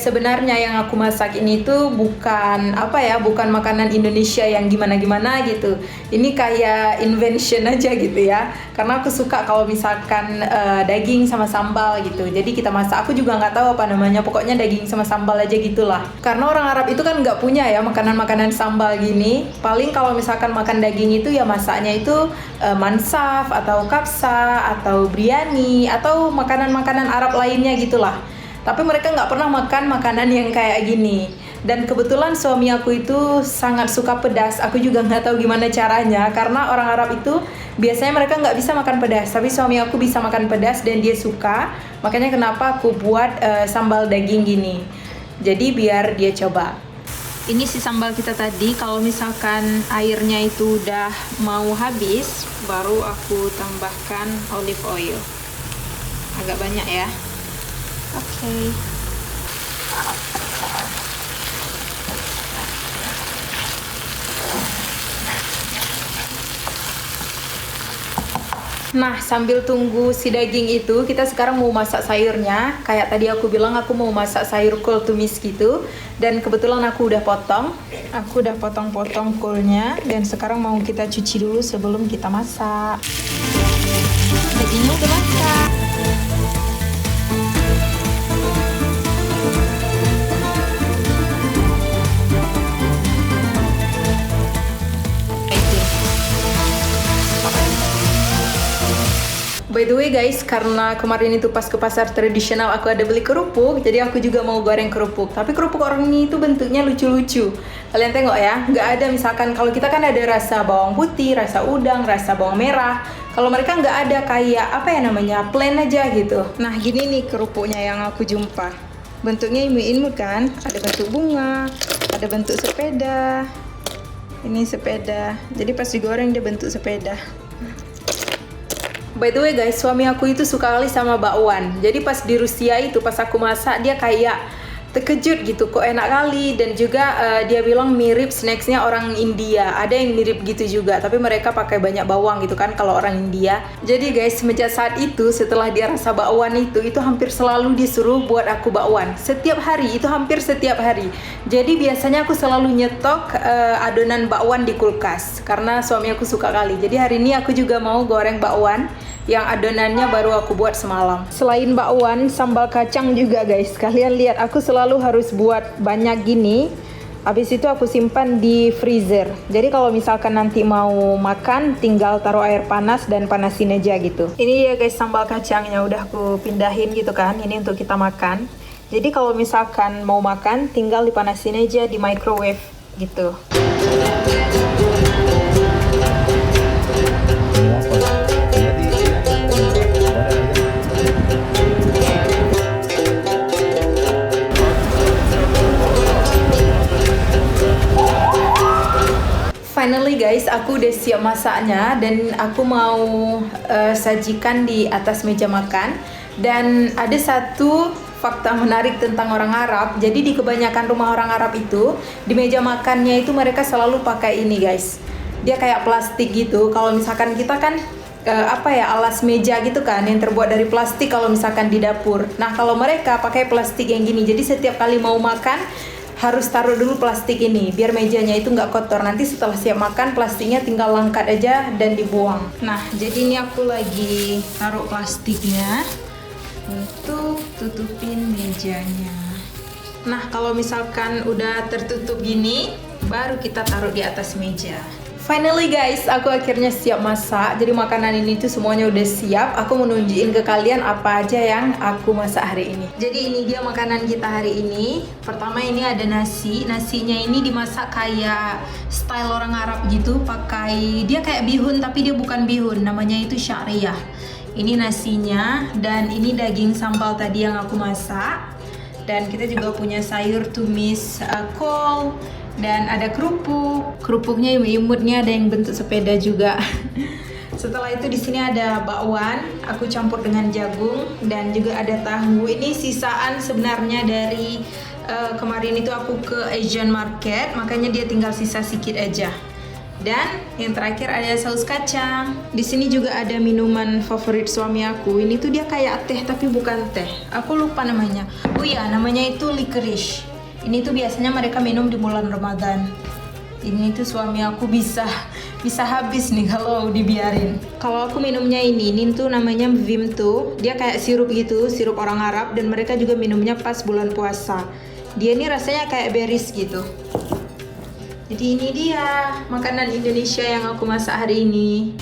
sebenarnya yang aku masak ini tuh bukan bukan makanan Indonesia yang gimana-gimana gitu. Ini kayak invention aja gitu ya. Karena aku suka kalau misalkan daging sama sambal gitu. Jadi kita masak, aku juga nggak tahu apa namanya, pokoknya daging sama sambal aja gitulah. Karena orang Arab itu kan nggak punya ya makanan-makanan sambal gini. Paling kalau misalkan makan daging itu ya masaknya itu mansaf atau kapsa atau biryani atau makanan-makanan Arab lainnya gitulah. Tapi mereka nggak pernah makan makanan yang kayak gini. Dan kebetulan suami aku itu sangat suka pedas. Aku juga nggak tahu gimana caranya. Karena orang Arab itu biasanya mereka nggak bisa makan pedas. Tapi suami aku bisa makan pedas dan dia suka. Makanya kenapa aku buat sambal daging gini. Jadi biar dia coba. Ini si sambal kita tadi. Kalau misalkan airnya itu udah mau habis, baru aku tambahkan olive oil. Agak banyak ya. Oke. Nah, sambil tunggu si daging itu, kita sekarang mau masak sayurnya. Kayak tadi aku bilang, aku mau masak sayur kol tumis gitu. Dan kebetulan aku udah potong. Aku udah potong-potong kolnya. Dan sekarang mau kita cuci dulu sebelum kita masak. Dagingnya udah masak. By the way guys, karena kemarin itu pas ke pasar tradisional aku ada beli kerupuk, jadi aku juga mau goreng kerupuk. Tapi kerupuk orang ini itu bentuknya lucu-lucu. Kalian tengok ya, nggak ada misalkan kalau kita kan ada rasa bawang putih, rasa udang, rasa bawang merah. Kalau mereka nggak ada kayak plain aja gitu. Nah gini nih kerupuknya yang aku jumpa. Bentuknya imut-imut kan, ada bentuk bunga, ada bentuk sepeda. Ini sepeda, jadi pas digoreng dia bentuk sepeda. By the way guys, suami aku itu suka kali sama bakwan. Jadi pas di Rusia itu, pas aku masak, dia kayak terkejut gitu, kok enak kali. Dan juga dia bilang mirip snacksnya orang India. Ada yang mirip gitu juga, tapi mereka pakai banyak bawang gitu kan kalau orang India. Jadi guys, semenjak saat itu, setelah dia rasa bakwan itu hampir selalu disuruh buat aku bakwan. Setiap hari, itu hampir setiap hari. Jadi biasanya aku selalu nyetok adonan bakwan di kulkas, karena suami aku suka kali. Jadi hari ini aku juga mau goreng bakwan yang adonannya baru aku buat semalam. Selain bakwan, sambal kacang juga guys. Kalian lihat, aku selalu harus buat banyak gini. Habis itu aku simpan di freezer. Jadi kalau misalkan nanti mau makan, tinggal taruh air panas dan panasin aja gitu. Ini ya guys sambal kacangnya udah aku pindahin gitu kan. Ini untuk kita makan. Jadi kalau misalkan mau makan, tinggal dipanasin aja di microwave gitu. Finally guys, aku udah siap masaknya dan aku mau sajikan di atas meja makan. Dan ada satu fakta menarik tentang orang Arab. Jadi di kebanyakan rumah orang Arab itu, di meja makannya itu mereka selalu pakai ini guys. Dia kayak plastik gitu. Kalau misalkan kita kan alas meja gitu kan yang terbuat dari plastik kalau misalkan di dapur. Nah, kalau mereka pakai plastik yang gini. Jadi setiap kali mau makan harus taruh dulu plastik ini biar mejanya itu nggak kotor. Nanti setelah siap makan plastiknya tinggal angkat aja dan dibuang. Nah, jadi ini aku lagi taruh plastiknya untuk tutupin mejanya. Nah, kalau misalkan udah tertutup gini, baru kita taruh di atas meja. Finally guys, aku akhirnya siap masak. Jadi makanan ini tuh semuanya udah siap. Aku mau nunjukin ke kalian apa aja yang aku masak hari ini. Jadi ini dia makanan kita hari ini. Pertama ini ada nasi. Nasinya ini dimasak kayak style orang Arab gitu. Dia kayak bihun tapi dia bukan bihun. Namanya itu sya'riyah. Ini nasinya. Dan ini daging sambal tadi yang aku masak. Dan kita juga punya sayur tumis kol. Dan ada kerupuknya imut-imutnya, ada yang bentuk sepeda juga. Setelah itu di sini ada bakwan, aku campur dengan jagung dan juga ada tahu. Ini sisaan sebenarnya dari kemarin itu aku ke Asian market, makanya dia tinggal sisa sedikit aja. Dan yang terakhir ada saus kacang. Di sini juga ada minuman favorit suami aku. Ini tuh dia kayak teh tapi bukan teh. Aku lupa namanya. Oh iya, namanya itu licorice. Ini tuh biasanya mereka minum di bulan Ramadan. Ini tuh suami aku bisa habis nih kalau dibiarin. Kalau aku minumnya ini tuh namanya Vim tuh. Dia kayak sirup gitu, sirup orang Arab, dan mereka juga minumnya pas bulan puasa. Dia ini rasanya kayak berries gitu. Jadi ini dia makanan Indonesia yang aku masak hari ini.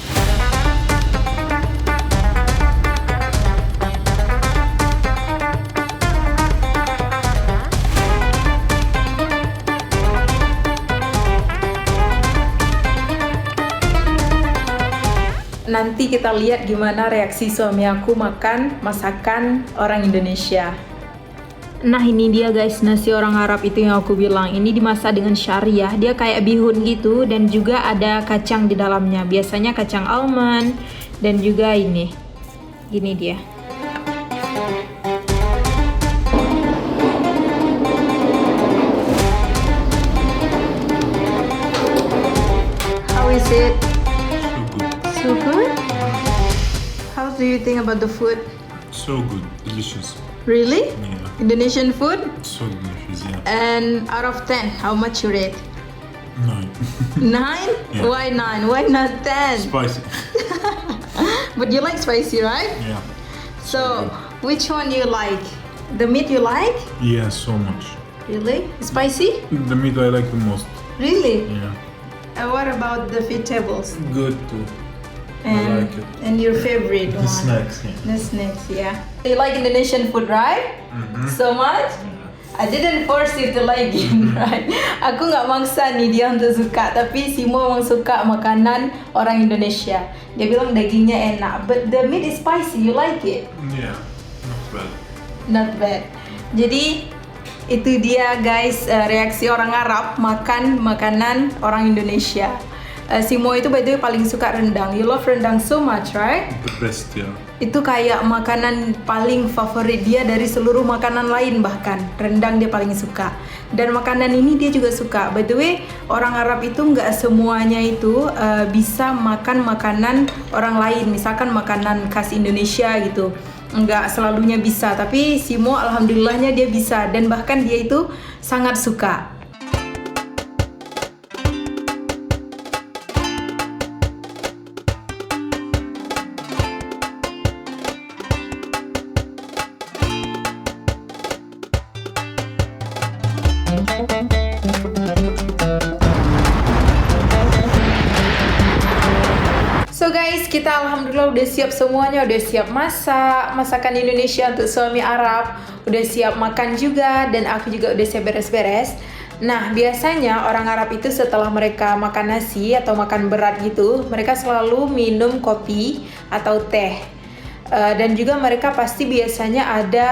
Nanti kita lihat gimana reaksi suami aku makan masakan orang Indonesia. Nah ini dia guys, nasi orang Arab itu yang aku bilang. Ini dimasak dengan syariah. Dia kayak bihun gitu dan juga ada kacang di dalamnya. Biasanya kacang almond dan juga ini. Gini dia. How is it? So good? How do you think about the food? So good, delicious. Really? Yeah, Indonesian food? so delicious. Yeah, And out of 10, how much you rate? 9. 9? Yeah. Why 9? Why not 10? Spicy. But you like spicy, right? Yeah, So, which one you like? The meat you like? yeah, so much. Really? Spicy? The meat I like the most. Really? Yeah, And what about the vegetables? good too. And, like it. and your favorite The one? snacks. Yeah. The snacks, yeah. You like Indonesian food, right? So much? I didn't force you to like it, right? Aku nggak maksa nih dia untuk suka, tapi Simo emang suka makanan orang Indonesia. Dia bilang dagingnya enak, but the meat is spicy. You like it? Yeah, not bad. Not bad. Jadi itu dia guys, reaksi orang Arab makan makanan orang Indonesia. Simo itu by the way paling suka rendang. You love rendang so much, right? The best. Yeah. Itu kayak makanan paling favorit dia dari seluruh makanan lain, bahkan rendang dia paling suka. Dan makanan ini dia juga suka. By the way, orang Arab itu nggak semuanya itu bisa makan makanan orang lain. Misalkan makanan khas Indonesia gitu, nggak selalunya bisa. Tapi Simo alhamdulillahnya dia bisa, dan bahkan dia itu sangat suka. So guys, kita alhamdulillah udah siap semuanya, udah siap masak masakan Indonesia untuk suami Arab, udah siap makan juga, dan aku juga udah siap beres-beres. Nah, biasanya orang Arab itu setelah mereka makan nasi atau makan berat gitu, mereka selalu minum kopi atau teh. Dan juga mereka pasti biasanya ada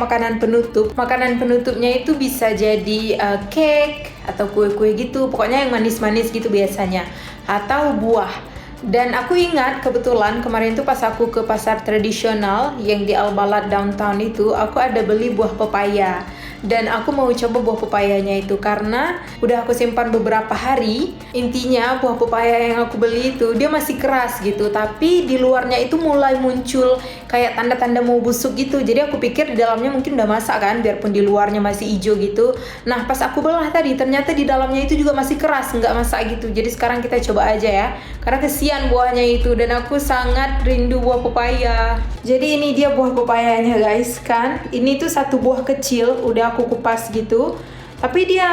makanan penutup. Makanan penutupnya itu bisa jadi cake atau kue-kue gitu, pokoknya yang manis-manis gitu biasanya, atau buah. Dan aku ingat kebetulan kemarin tuh pas aku ke pasar tradisional yang di Al Balad downtown itu, aku ada beli buah pepaya. Dan aku mau coba buah pepayanya itu karena udah aku simpan beberapa hari. Intinya buah pepaya yang aku beli itu dia masih keras gitu, tapi di luarnya itu mulai muncul kayak tanda-tanda mau busuk gitu. Jadi aku pikir di dalamnya mungkin udah masak kan, biarpun di luarnya masih hijau gitu. Nah pas aku belah tadi ternyata di dalamnya itu juga masih keras, nggak masak gitu. Jadi sekarang kita coba aja ya, karena kesian buahnya itu dan aku sangat rindu buah pepaya. Jadi ini dia buah pepayanya guys kan. Ini tuh satu buah kecil, udah aku kupas gitu. Tapi dia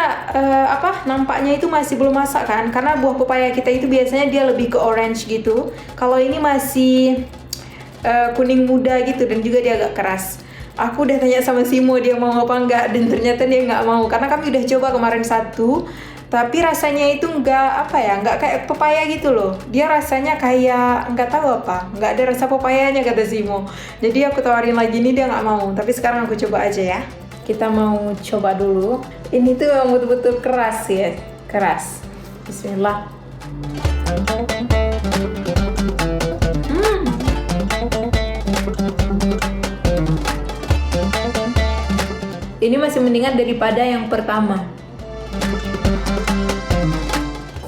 nampaknya itu masih belum masak kan, karena buah pepaya kita itu biasanya dia lebih ke orange gitu. Kalau ini masih kuning muda gitu, dan juga dia agak keras. Aku udah tanya sama Simo dia mau apa enggak, dan ternyata dia nggak mau, karena kami udah coba kemarin satu, tapi rasanya itu nggak kayak pepaya gitu loh. Dia rasanya kayak nggak tahu apa, nggak ada rasa pepayanya kata Simo. Jadi aku tawarin lagi nih, dia nggak mau. Tapi sekarang aku coba aja ya. Kita mau coba dulu. Ini tuh yang betul-betul keras ya, keras. Bismillah. Ini masih mendingan daripada yang pertama.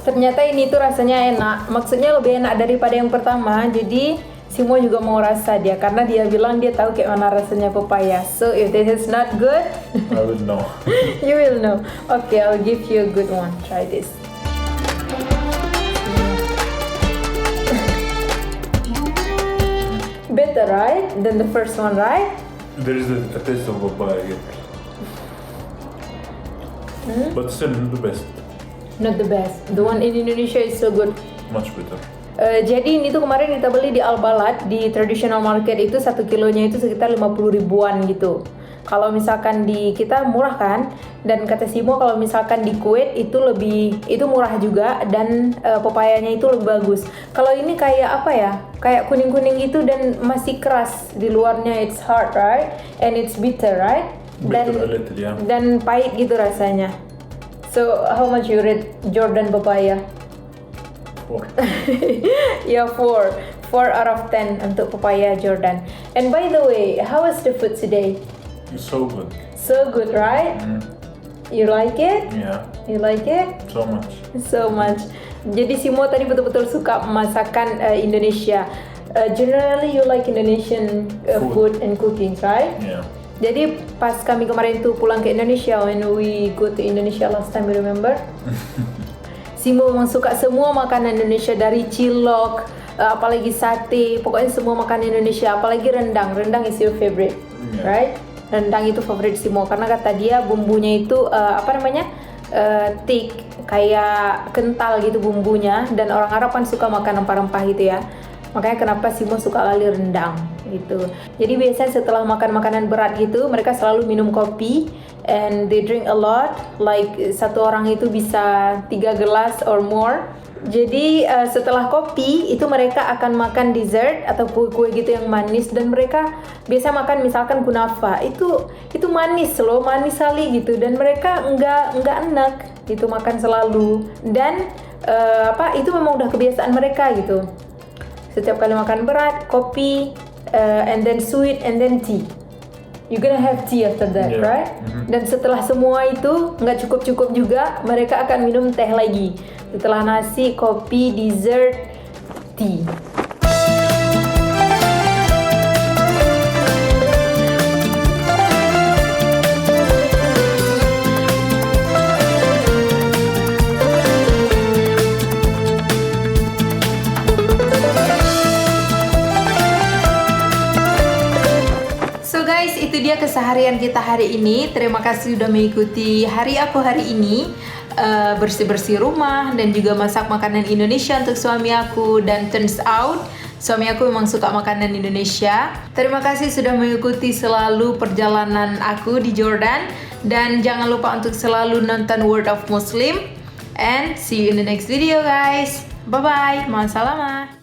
Ternyata ini tuh rasanya enak. Maksudnya lebih enak daripada yang pertama. Jadi Simo juga mau rasa dia karena dia bilang dia tahu kayak mana rasanya pepaya. So if this is not good, I will know. you will know. Okay, I'll give you a good one. Try this. Better, right? Than the first one, right? There is a taste of papaya here. But still the best. Not the best. The one in Indonesia is so good. Much better. Jadi ini tuh kemarin kita beli di Al-Balad di traditional market itu 1 kilonya itu sekitar 50 ribuan gitu. Kalau misalkan di kita murah kan, dan kata Simo kalau misalkan di Kuwait itu murah juga dan pepayanya itu lebih bagus. Kalau ini kayak apa ya? Kayak kuning-kuning gitu dan masih keras di luarnya, it's hard right and it's bitter right? Bitter a little, yeah. Dan pahit gitu rasanya. So how much you rate Jordan papaya? 4. Yeah, 4 out of 10 untuk papaya Jordan. And by the way, how was the food today? It's so good. So good, right? You like it? Yeah, You like it? so much. So much. Jadi Simo tadi betul-betul suka masakan Indonesia. Generally you like Indonesian food and cooking, right? Yeah. Jadi pas kami kemarin tuh pulang ke Indonesia, when we go to Indonesia last time, you remember? Simo memang suka semua makanan Indonesia dari cilok, apalagi sate, pokoknya semua makanan Indonesia, apalagi rendang. Rendang is your favorite, right? Rendang itu favorit Simo karena kata dia bumbunya itu thick, kayak kental gitu bumbunya, dan orang Arab kan suka makan rempah-rempah gitu ya. Makanya kenapa Simo suka kali rendang gitu. Jadi biasanya setelah makan makanan berat gitu, mereka selalu minum kopi and they drink a lot, like satu orang itu bisa 3 gelas or more. Jadi setelah kopi itu mereka akan makan dessert atau kue-kue gitu yang manis, dan mereka biasa makan misalkan kunafa. Itu manis loh, manis sekali gitu, dan mereka enggak enak gitu makan selalu. Dan itu memang udah kebiasaan mereka gitu. Setiap kali makan berat, kopi, and then sweet, and then tea. You're gonna have tea after that, right? Dan setelah semua itu nggak cukup juga, mereka akan minum teh lagi. Setelah nasi, kopi, dessert, tea. So guys, itu dia keseharian kita hari ini. Terima kasih sudah mengikuti hari aku hari ini. Bersih-bersih rumah dan juga masak makanan Indonesia untuk suami aku, dan turns out suami aku memang suka makanan Indonesia. Terima kasih sudah mengikuti selalu perjalanan aku di Jordan, dan jangan lupa untuk selalu nonton World of Muslim, and see you in the next video guys. Bye bye, ma salama.